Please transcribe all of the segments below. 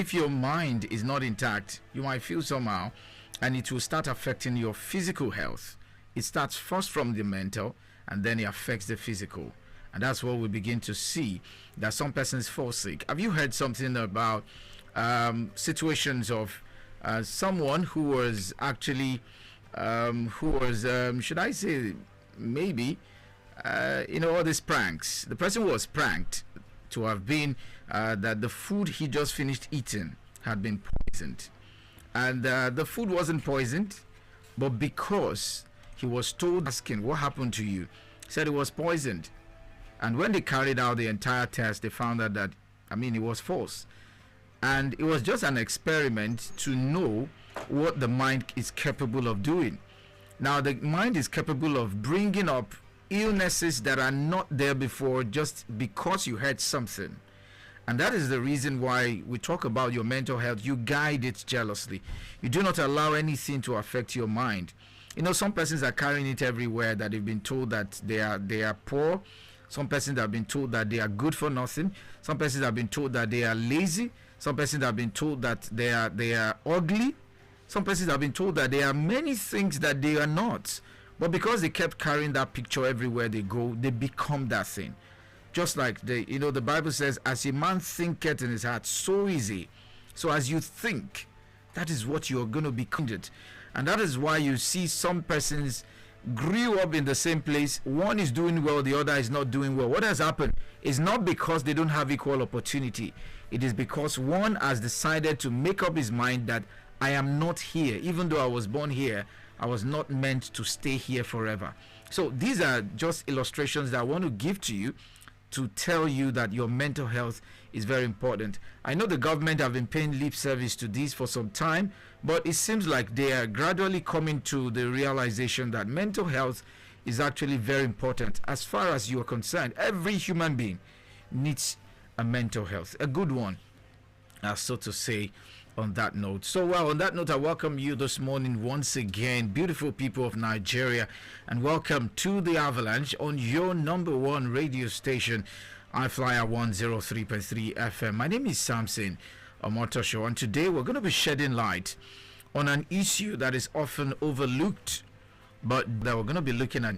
if your mind is not intact, you might feel somehow, and it will start affecting your physical health. It starts first from the mental, and then it affects the physical. And that's what we begin to see, that some persons fall sick. Have you heard something about situations of someone who was actually, should I say, maybe, all these pranks. The person was pranked to have been that the food he just finished eating had been poisoned. And the food wasn't poisoned, but because he was told, asking, what happened to you? He said it was poisoned. And when they carried out the entire test, they found out that, it was false. And it was just an experiment to know what the mind is capable of doing. Now, the mind is capable of bringing up illnesses that are not there before just because you heard something. And that is the reason why we talk about your mental health. You guide it jealously. You do not allow anything to affect your mind. Some persons are carrying it everywhere, that they've been told that they are poor. Some persons have been told that they are good for nothing. Some persons have been told that they are lazy. Some persons have been told that they are ugly. Some persons have been told that there are many things that they are not. But because they kept carrying that picture everywhere they go, they become that thing. Just like the Bible says, as a man thinketh in his heart, so is he. So as you think, that is what you're going to become. And that is why you see some persons grew up in the same place. One is doing well, the other is not doing well. What has happened is not because they don't have equal opportunity. It is because one has decided to make up his mind that I am not here. Even though I was born here, I was not meant to stay here forever. So these are just illustrations that I want to give to you to tell you that your mental health is very important. I know the government have been paying lip service to this for some time, but it seems like they are gradually coming to the realization that mental health is actually very important. As far as you are concerned, every human being needs a mental health, a good one, so to say. On that note, on that note, I welcome you this morning once again, beautiful people of Nigeria, and welcome to the Avalanche on your number one radio station, I-FLIER 103.3 FM. My name is SAMSON, OMOTOSHO, and today we're going to be shedding light on an issue that is often overlooked, but that we're going to be looking at.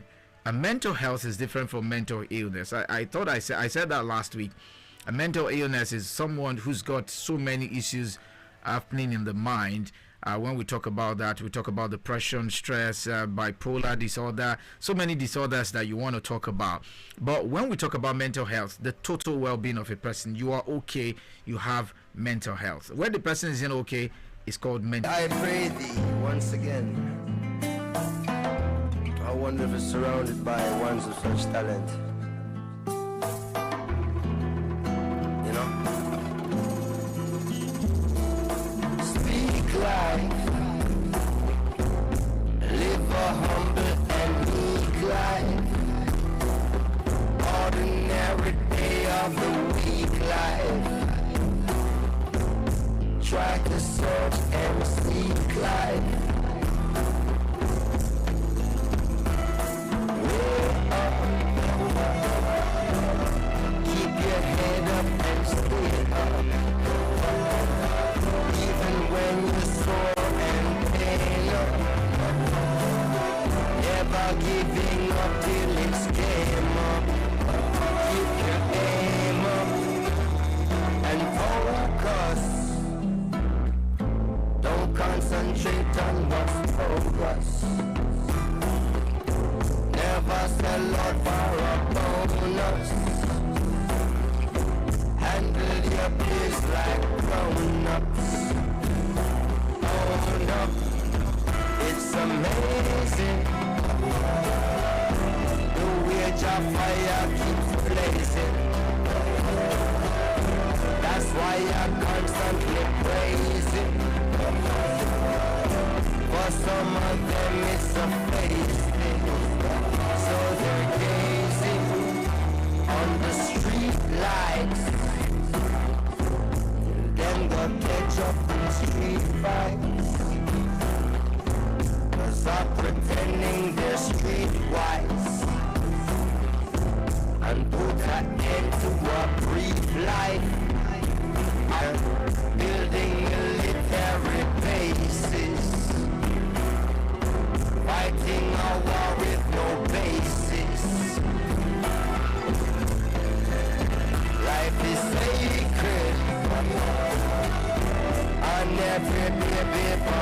Mental health is different from mental illness. I thought I said that last week. A mental illness is someone who's got so many issues happening in the mind. When we talk about that, we talk about depression, stress, bipolar disorder, so many disorders that you want to talk about. But when we talk about mental health, the total well-being of a person, you are okay, you have mental health. When the person isn't okay, it's called mental health. I pray thee once again. I wonder if it's surrounded by ones of such talent. Life, live a humble and meek life, ordinary day of the week life, try to search and seek life, way up, keep your head up and stay up. Even when you're sore and pain, never giving up till it's game up. Keep your aim up and focus. Don't concentrate on what's progress. Never sell out for a bonus. Handle your biz like grown-ups. It's amazing. The wage of fire keeps blazing. That's why I'm constantly praising. For some of them it's a face thing. So they're gazing on the street lights. Then go catch up in street fights. Stop pretending they're streetwise and put an end to a brief life and building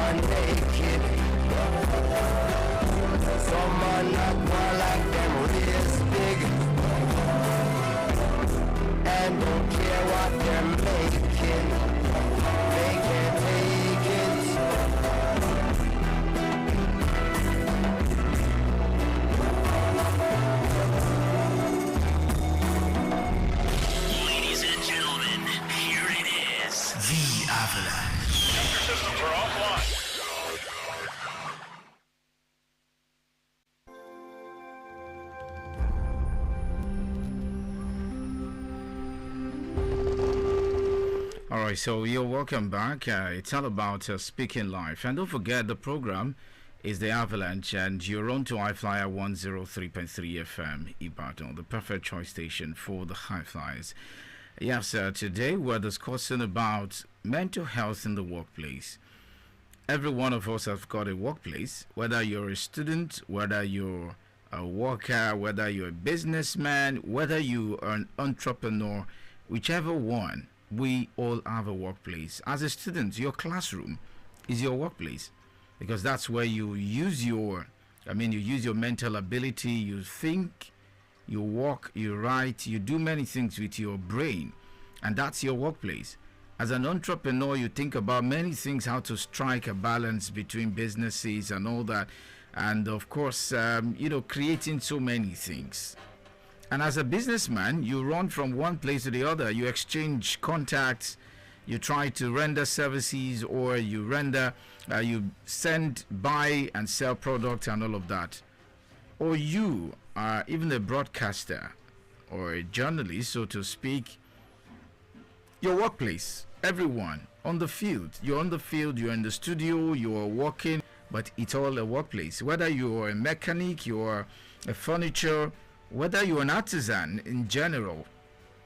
are naked. Some are not more like them raised big, and don't care what they're making. They can't take it. Ladies and gentlemen, here it is. The Avalanche. Your systems are offline. All right, so you're welcome back. It's all about speaking live. And don't forget, the program is the Avalanche, and you're on to I-FLIER 103.3 FM, IBADAN, the perfect choice station for the high flyers. Yes, today we're discussing about mental health in the workplace. Every one of us have got a workplace, whether you're a student, whether you're a worker, whether you're a businessman, whether you are an entrepreneur, whichever one. We all have a workplace. As a student, your classroom is your workplace, because that's where you use your mental ability. You think, you walk, you write, you do many things with your brain, and that's your workplace. As an entrepreneur, you think about many things, how to strike a balance between businesses and all that, and of course, creating so many things. And as a businessman, you run from one place to the other. You exchange contacts, you try to render services, or you send, buy, and sell products and all of that. Or you are even a broadcaster or a journalist, so to speak. Your workplace, everyone on the field. You're on the field, you're in the studio, you're working, but it's all a workplace. Whether you're a mechanic, you're a furniture, whether you're an artisan in general,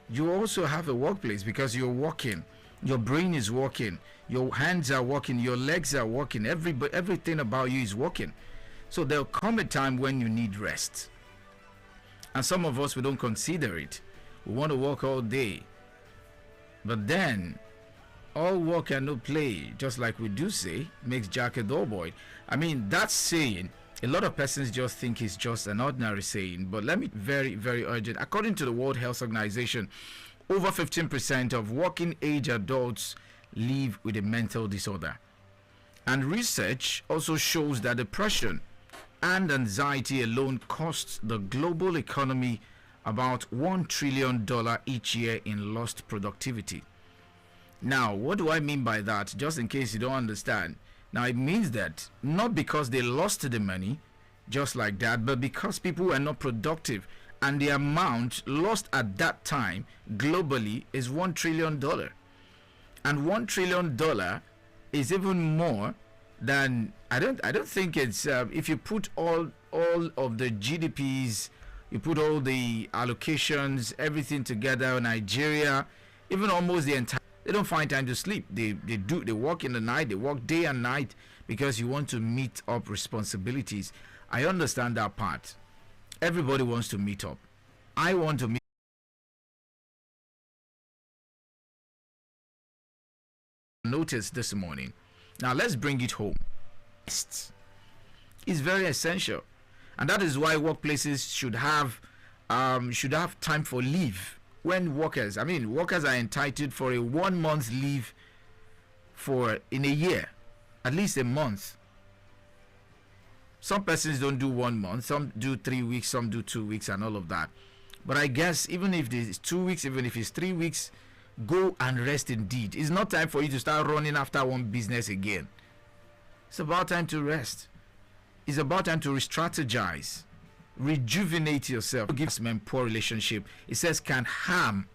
you also have a workplace, because you're working. Your brain is working, your hands are working, your legs are working, everything about you is working. So there'll come a time when you need rest. And some of us, we don't consider it. We want to work all day. But then, all work and no play, just like we do say, makes Jack a dull boy. I mean, that saying, a lot of persons just think it's just an ordinary saying, but let me very, very urgent. According to the World Health Organization, over 15% of working age adults live with a mental disorder. And research also shows that depression and anxiety alone costs the global economy about $1 trillion each year in lost productivity. Now, what do I mean by that? Just in case you don't understand. Now, it means that not because they lost the money just like that, but because people were not productive, and the amount lost at that time globally is $1 trillion. And $1 trillion is even more than, I don't think it's, if you put all of the GDPs, you put all the allocations, everything together, Nigeria, even almost the entire, they don't find time to sleep. They work in the night, they work day and night, because you want to meet up responsibilities. I understand that part. Everybody wants to meet up. I want to meet. Notice this morning. Now let's bring it home. It's very essential, and that is why workplaces should have time for leave. When workers are entitled for a 1 month leave in a year, at least a month. Some persons don't do 1 month, some do 3 weeks, some do 2 weeks, and all of that. But I guess even if it's 2 weeks, even if it's 3 weeks, go and rest indeed. It's not time for you to start running after one business again. It's about time to rest. It's about time to re-strategize, rejuvenate yourself. Gives men poor relationship. It says can harm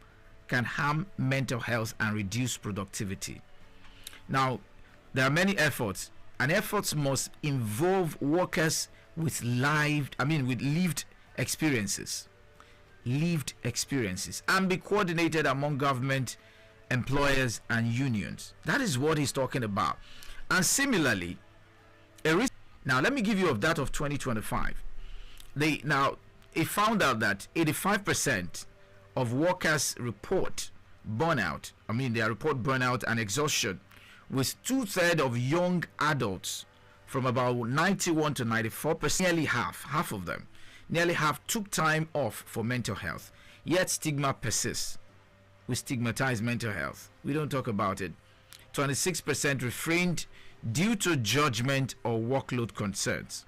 mental health and reduce productivity. Now, there are many efforts, and efforts must involve workers with lived experiences, and be coordinated among government, employers, and unions. That is what he's talking about. And similarly, now let me give you of that of 2025. It found out that 85% of workers report burnout. They report burnout and exhaustion with 2/3 of young adults from about 91 to 94%, nearly half of them, nearly half took time off for mental health. Yet stigma persists. We stigmatize mental health. We don't talk about it. 26% refrained due to judgment or workload concerns.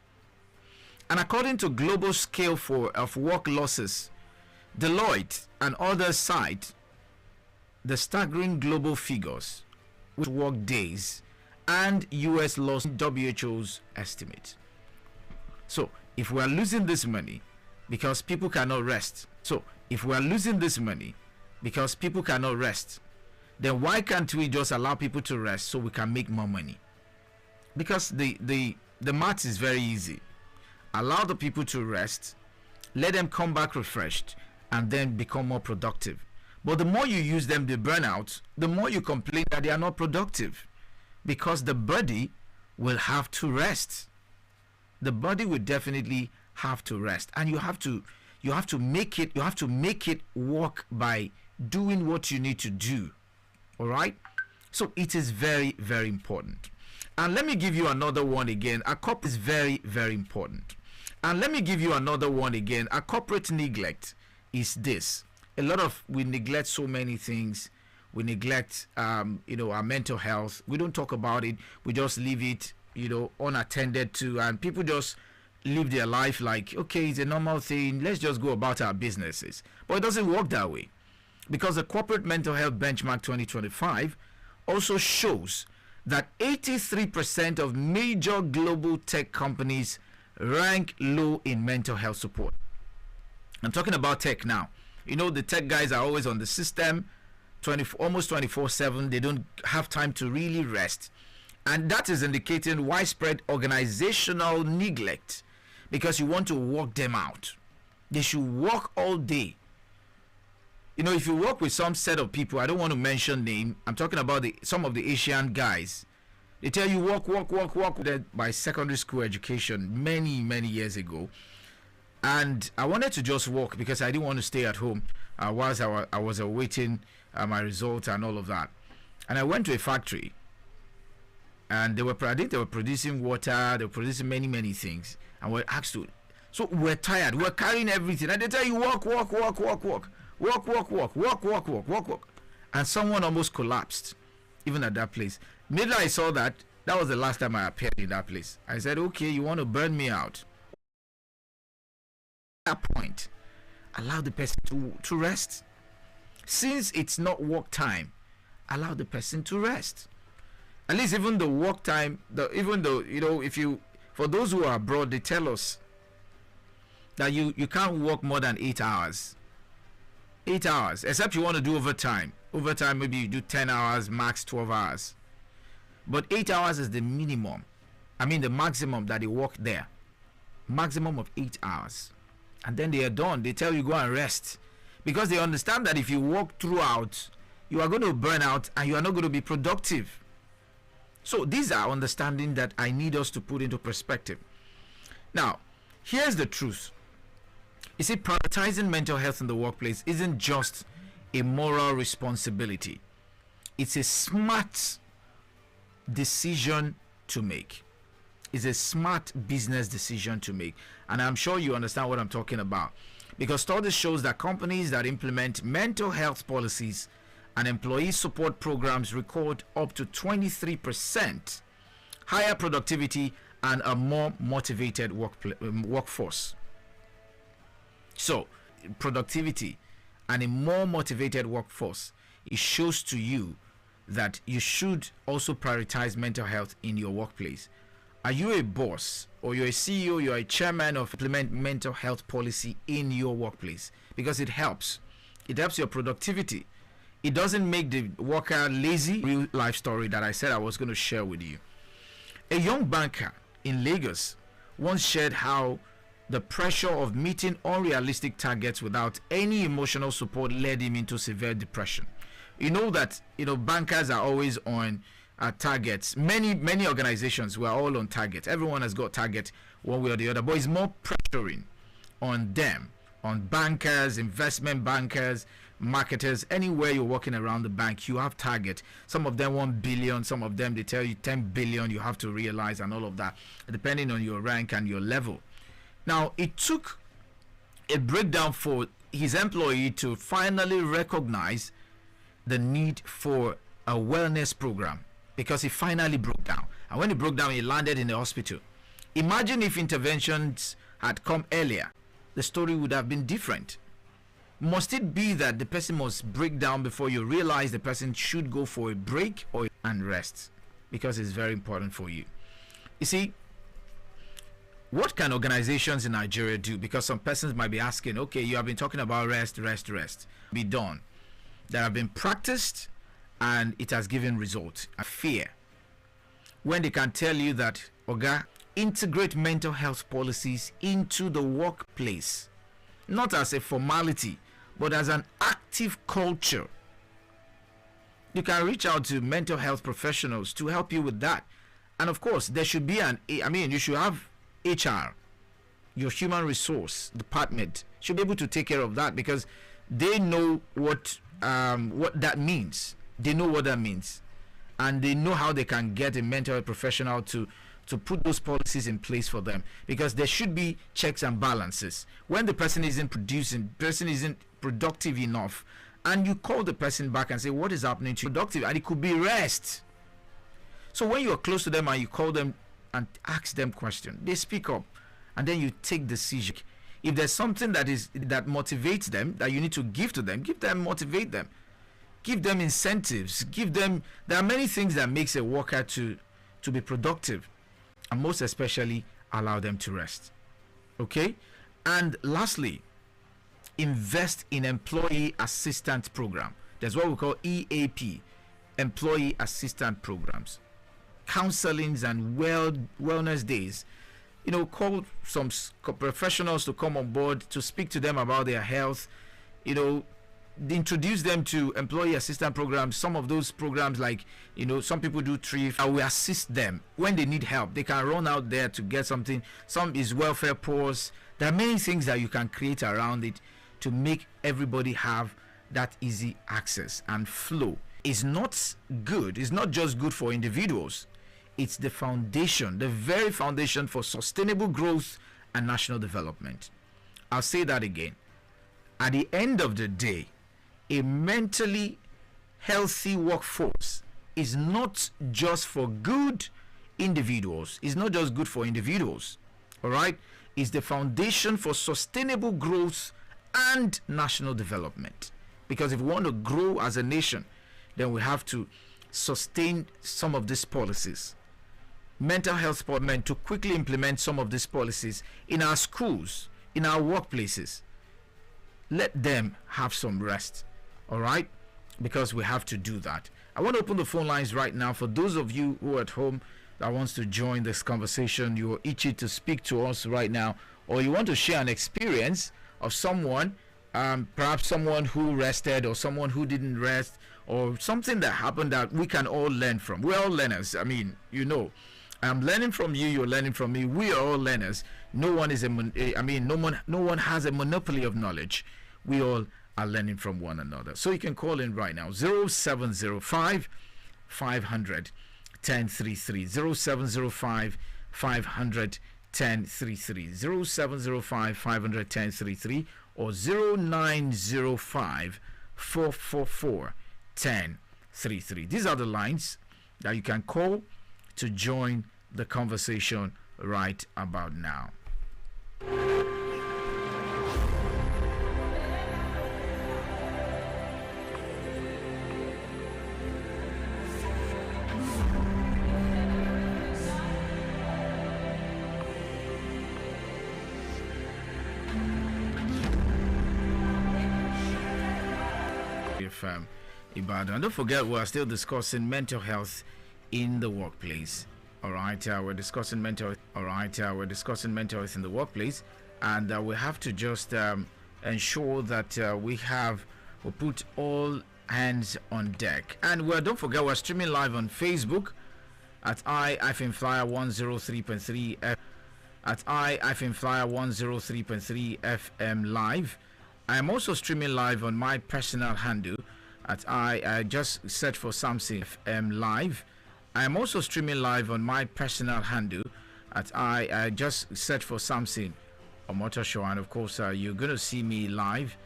And according to Global Scale of Work Losses, Deloitte and others cite the staggering global figures with work days and US loss WHO's estimate. So if we are losing this money because people cannot rest, then why can't we just allow people to rest so we can make more money? Because the math is very easy. Allow the people to rest, let them come back refreshed, and then become more productive. But the more you use them, they burn out, the more you complain that they are not productive, because the body will have to rest. The body will definitely have to rest, and you have to make it work by doing what you need to do. All right, so it is very, very important. And let me give you another one again. A corporate is very, very important. And let me give you another one again. A corporate neglect is this. We neglect so many things. We neglect our mental health. We don't talk about it. We just leave it unattended to, and people just live their life like, okay, it's a normal thing, let's just go about our businesses. But it doesn't work that way, because the Corporate Mental Health Benchmark 2025 also shows that 83% of major global tech companies rank low in mental health support. I'm talking about tech now. The tech guys are always on the system almost 24/7. They don't have time to really rest, and that is indicating widespread organizational neglect, because you want to work them out. They should work all day. If you work with some set of people, I don't want to mention name, I'm talking about some of the Asian guys. They tell you work. By secondary school education many years ago, and I wanted to just work because I didn't want to stay at home whilst I was awaiting my results and all of that. And I went to a factory, and I think they were producing water, they were producing many things, and we're asked to. So we're tired, we're carrying everything, and they tell you work, and someone almost collapsed even at that place. Immediately I saw that was the last time I appeared in that place. I said, okay, you want to burn me out? At that point, allow the person to rest. Since it's not work time, allow the person to rest. At least even the work time, for those who are abroad, they tell us that you can't work more than 8 hours. 8 hours, except you want to do overtime. Overtime, maybe you do 10 hours, max 12 hours. But 8 hours is the minimum. The maximum that they work there. Maximum of 8 hours. And then they are done. They tell you go and rest. Because they understand that if you work throughout, you are going to burn out and you are not going to be productive. So these are understanding that I need us to put into perspective. Now, here's the truth. You see, prioritizing mental health in the workplace isn't just a moral responsibility. It's a smart decision to make. It's a smart business decision to make. And I'm sure you understand what I'm talking about. Because studies shows that companies that implement mental health policies and employee support programs record up to 23% higher productivity and a more motivated workforce. So, productivity and a more motivated workforce, it shows to you that you should also prioritize mental health in your workplace. Are you a boss, or you're a CEO, you're a chairman of implement mental health policy in your workplace? Because it helps. It helps your productivity. It doesn't make the worker lazy. Real life story that I said I was going to share with you. A young banker in Lagos once shared how the pressure of meeting unrealistic targets without any emotional support led him into severe depression. Bankers are always on targets. Many organizations were all on target. Everyone has got target one way or the other, but it's more pressuring on them on bankers, investment bankers, marketers. Anywhere you're working around the bank, you have target. Some of them 1 billion, some of them they tell you 10 billion you have to realize, and all of that, depending on your rank and your level. Now, it took a breakdown for his employee to finally recognize the need for a wellness program, because he finally broke down. And when he broke down, he landed in the hospital. Imagine if interventions had come earlier, the story would have been different. Must it be that the person must break down before you realize the person should go for a break and rest? Because it's very important for you. You see, what can organizations in Nigeria do? Because some persons might be asking, okay, you have been talking about rest. Be done. That have been practiced and it has given results. Fear. When they can tell you that, Oga, integrate mental health policies into the workplace, not as a formality, but as an active culture. You can reach out to mental health professionals to help you with that. And of course, there should be you should have HR, your human resource department should be able to take care of that, because they know what that means. They know what that means, and they know how they can get a mental health professional to put those policies in place for them, because there should be checks and balances. When the person isn't productive enough, and you call the person back and say, what is happening to you? Productive, and it could be rest. So when you are close to them and you call them and ask them questions, they speak up, and then you take decision. If there's something that motivates them that you need to give to them, motivate them, give them incentives, there are many things that makes a worker to be productive, and most especially allow them to rest. Okay? And lastly, invest in employee assistance program. That's what we call EAP, employee assistance programs, counselings and wellness days. Call some professionals to come on board to speak to them about their health. Introduce them to employee assistance programs. Some of those programs, like some people do thrift, we assist them when they need help. They can run out there to get something. Some is welfare pause. There are many things that you can create around it to make everybody have that easy access and flow. It's not just good for individuals. It's the foundation, the very foundation for sustainable growth and national development. I'll say that again. At the end of the day, a mentally healthy workforce is not just for good individuals. It's not just good for individuals. All right? It's the foundation for sustainable growth and national development. Because if we want to grow as a nation, then we have to sustain some of these policies. Mental health department to quickly implement some of these policies in our schools, in our workplaces. Let them have some rest. All right? Because we have to do that. I want to open the phone lines right now for those of you who are at home that wants to join this conversation. You are itchy to speak to us right now, or you want to share an experience of someone, perhaps someone who rested or someone who didn't rest, or something that happened that we can all learn from. We're all learners. I'm learning from you, you're learning from me. We are all learners. No one has a monopoly of knowledge. We all are learning from one another. So you can call in right now, 0705 500 1033, 0705 500 1033, 0705 500 1033, or 0905 444 1033. These are the lines that you can call to join the conversation right about now. IBADAN. Don't forget, we are still discussing mental health in the workplace. All right, we're discussing mental health. We're discussing mental health in the workplace, and we have to just ensure that we put all hands on deck. And don't forget, we're streaming live on Facebook at I-FLIER 103.3 at I-FLIER 103.3 FM live. I am also streaming live on my personal handle at I just search for SAMSON FM live. I am also streaming live on my personal handle at I just search for SAMSON OMOTOSHO, and of course you're gonna see me live.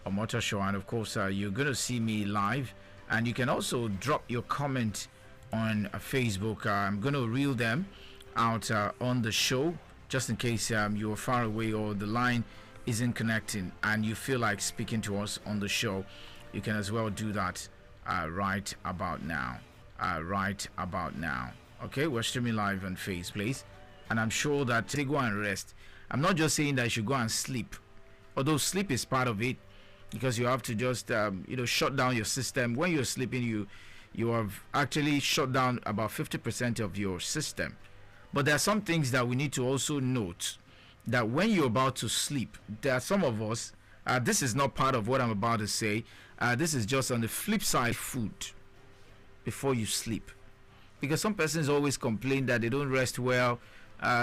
OMOTOSHO, and of course you're gonna see me live. And you can also drop your comment on Facebook. I'm gonna reel them out on the show, just in case you're far away or the line isn't connecting and you feel like speaking to us on the show. You can as well do that right about now. Okay, we're streaming live on Facebook, and I'm sure that they go and rest. I'm not just saying that you should go and sleep, although sleep is part of it, because you have to just shut down your system. When you're sleeping, you have actually shut down about 50% of your system. But there are some things that we need to also note, that when you're about to sleep, there are some of us, this is not part of what I'm about to say, this is just on the flip side, food before you sleep. Because some persons always complain that they don't rest well,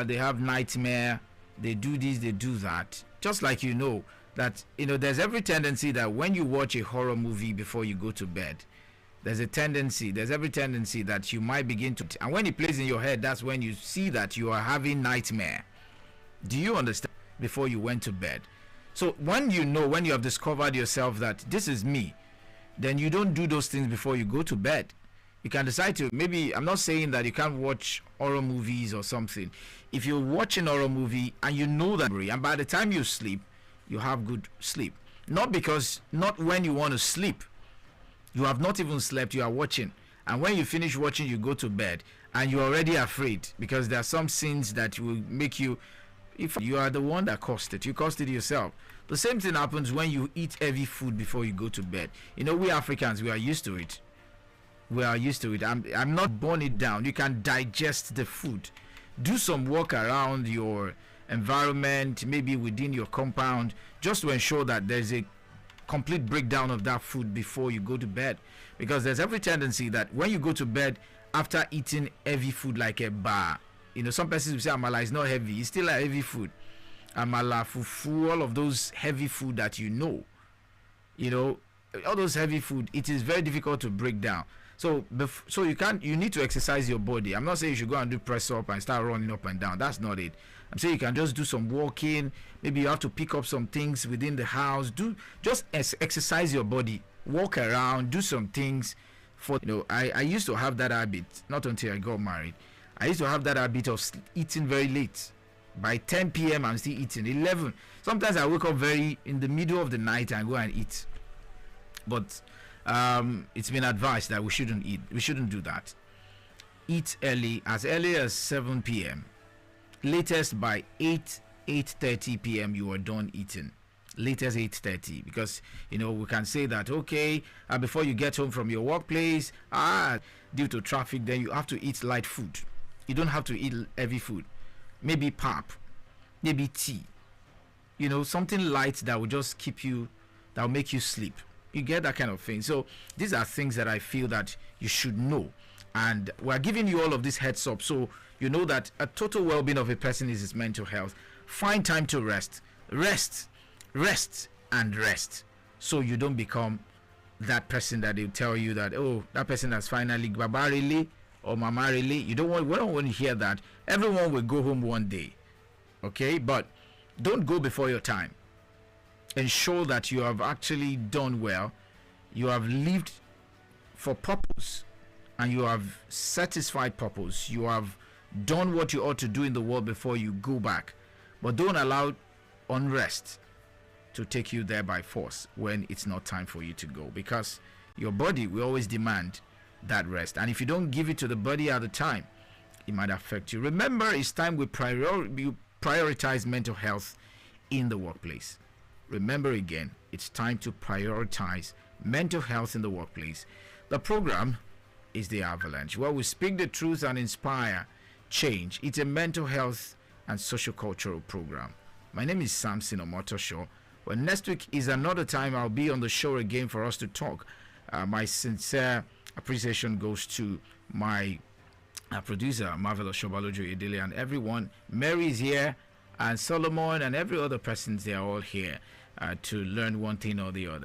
they have nightmare, they do this, they do that. Just like that there's every tendency that when you watch a horror movie before you go to bed, there's every tendency that you might begin to, and when it plays in your head, that's when you see that you are having nightmare. Do you understand? Before you went to bed. So when you have discovered yourself that this is me, then you don't do those things before you go to bed. You can decide to, maybe, I'm not saying that you can't watch horror movies or something. If you're watching a horror movie and you know that, and by the time you sleep, you have good sleep. Not when you want to sleep. You have not even slept, you are watching. And when you finish watching, you go to bed and you're already afraid, because there are some scenes that will make you, if you are the one that caused it, you caused it yourself. The same thing happens when you eat heavy food before you go to bed. We Africans, we are used to it. I'm not burning it down. You can digest the food. Do some work around your environment, maybe within your compound, just to ensure that there's a complete breakdown of that food before you go to bed. Because there's every tendency that when you go to bed after eating heavy food like a bar, some persons will say amala is not heavy, it's still a heavy food. Amala, fufu, all of those heavy food that all those heavy food, it is very difficult to break down. So you need to exercise your body. I'm not saying you should go and do press up and start running up and down. That's not it. I'm saying you can just do some walking. Maybe you have to pick up some things within the house. Just exercise your body. Walk around. Do some things. I used to have that habit. Not until I got married. I used to have that habit of eating very late. By 10 p.m. I'm still eating. 11. Sometimes I wake up in the middle of the night and go and eat. But it's been advised that we shouldn't eat. We shouldn't do that. Eat early as 7 p.m. Latest by 8:30 p.m. you are done eating. Latest 8:30, because we can say that before you get home from your workplace, due to traffic, then you have to eat light food. You don't have to eat heavy food. Maybe pap, maybe tea. Something light that will just that will make you sleep. You get that kind of thing. So these are things that I feel that you should know, and we're giving you all of this heads up, so you know that a total well-being of a person is his mental health. Find time to rest, so you don't become that person that they'll tell you that that person has finally baba really or mama really. We don't want to hear that. Everyone will go home one day, okay? But don't go before your time. Ensure that you have actually done well, you have lived for purpose, and you have satisfied purpose. You have done what you ought to do in the world before you go back. But don't allow unrest to take you there by force when it's not time for you to go, because your body will always demand that rest, and if you don't give it to the body at the time, it might affect you. Remember, it's time we prioritize mental health in the workplace. Remember again, it's time to prioritize mental health in the workplace. The program is the Avalanche, where we speak the truth and inspire change. It's a mental health and socio-cultural program. My name is SAMSON OMOTOSHO. Well, next week is another time I'll be on the show again for us to talk. My sincere appreciation goes to my our producer, Marvelous Shobalojo Idile, and everyone. Mary is here, and Solomon, and every other person. They are all here to learn one thing or the other.